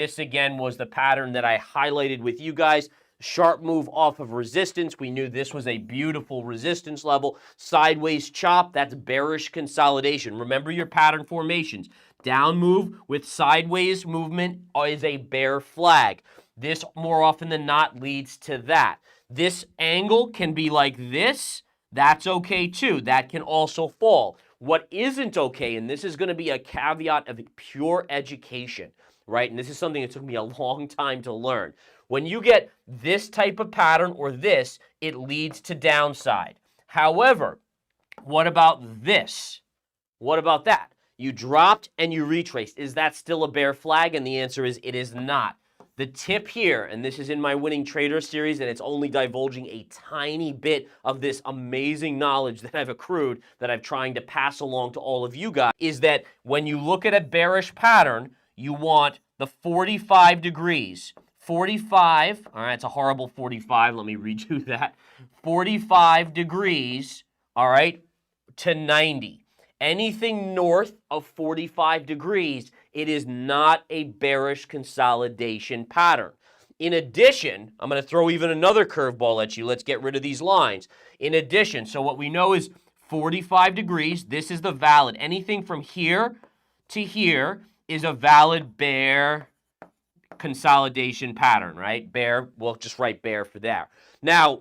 This again was the pattern that I highlighted with you guys. Sharp move off of resistance. We knew this was a beautiful resistance level. Sideways chop, that's bearish consolidation. Remember your pattern formations. Down move with sideways movement is a bear flag. This, more often than not, leads to that. This angle can be like this. That's okay too. That can also fall. What isn't okay, and this is going to be a caveat of pure education, right? And this is something that took me a long time to learn. When you get this type of pattern or this, it leads to downside. However, what about this? What about that? You dropped and you retraced. Is that still a bear flag? And the answer is it is not. The tip here, and this is in my Winning Trader series, and it's only divulging a tiny bit of this amazing knowledge that I've accrued, that I'm trying to pass along to all of you guys, is that when you look at a bearish pattern, you want the 45 degrees. 45, all right, it's a horrible 45. Let me redo that. 45 degrees, all right, to 90. Anything north of 45 degrees, it is not a bearish consolidation pattern. In addition, I'm going to throw even another curveball at you. Let's get rid of these lines. In addition, so what we know is 45 degrees. This is the valid. Anything from here to here is a valid bear consolidation pattern, right? Bear, we'll just write bear for there. Now,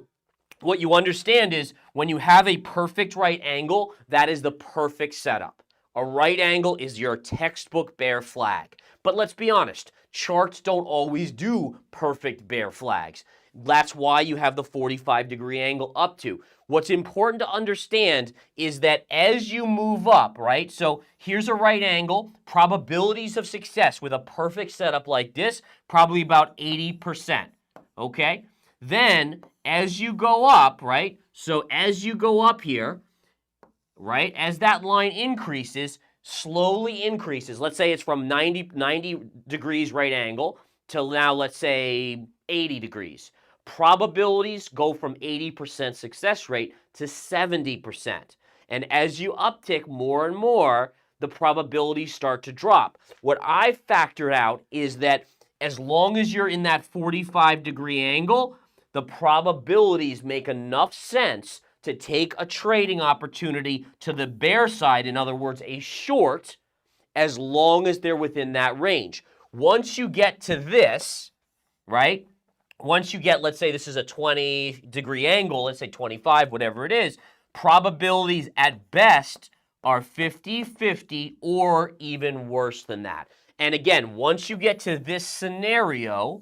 what you understand is when you have a perfect right angle, that is the perfect setup. A right angle is your textbook bear flag. But let's be honest, charts don't always do perfect bear flags. That's why you have the 45-degree angle up to. What's important to understand is that as you move up, right? So here's a right angle. Probabilities of success with a perfect setup like this, probably about 80%, okay? Then as you go up, right? So as you go up here, right? As that line increases, slowly increases. Let's say it's from 90 degrees right angle till now, let's say 80 degrees. Probabilities go from 80% success rate to 70%. And as you uptick more and more, the probabilities start to drop. What I factored out is that as long as you're in that 45-degree angle, the probabilities make enough sense to take a trading opportunity to the bear side, in other words, a short, as long as they're within that range. Once you get to this, right? Once you get, let's say this is a 20-degree angle, let's say 25, whatever it is, probabilities at best are 50-50 or even worse than that. And again, once you get to this scenario,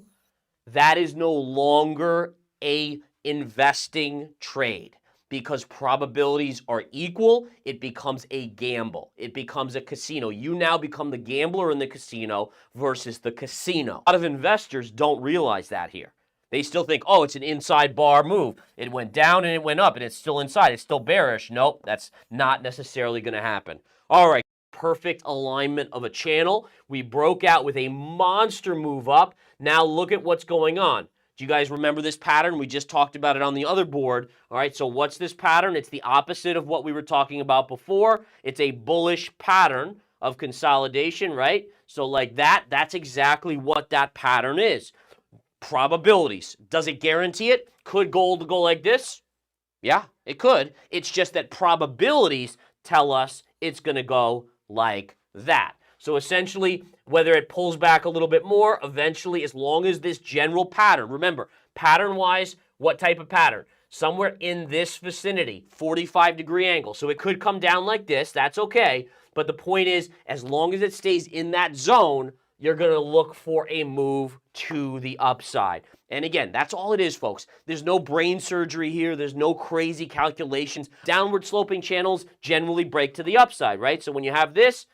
that is no longer a investing trade because probabilities are equal. It becomes a gamble. It becomes a casino. You now become the gambler in the casino versus the casino. A lot of investors don't realize that here. They still think, oh, it's an inside bar move. It went down and it went up and it's still inside. It's still bearish. Nope, that's not necessarily going to happen. All right. Perfect alignment of a channel. We broke out with a monster move up. Now look at what's going on. Do you guys remember this pattern? We just talked about it on the other board. All right, so what's this pattern? It's the opposite of what we were talking about before. It's a bullish pattern of consolidation, right? So like that, that's exactly what that pattern is. Probabilities. Does it guarantee it? Could gold go like this? Yeah, it could. It's just that probabilities tell us it's going to go like that. So essentially, whether it pulls back a little bit more, eventually, as long as this general pattern, remember, pattern-wise, what type of pattern? Somewhere in this vicinity, 45-degree angle. So it could come down like this. That's okay. But the point is, as long as it stays in that zone, you're going to look for a move to the upside. And again, that's all it is, folks. There's no brain surgery here. There's no crazy calculations. Downward sloping channels generally break to the upside, right? So when you have this,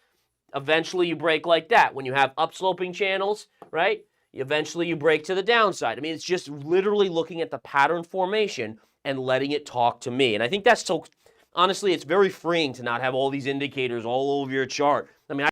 eventually you break like that. When you have upsloping channels, right, eventually you break to the downside. I mean, it's just literally looking at the pattern formation and letting it talk to me. And I think that's so, honestly, it's very freeing to not have all these indicators all over your chart. I mean,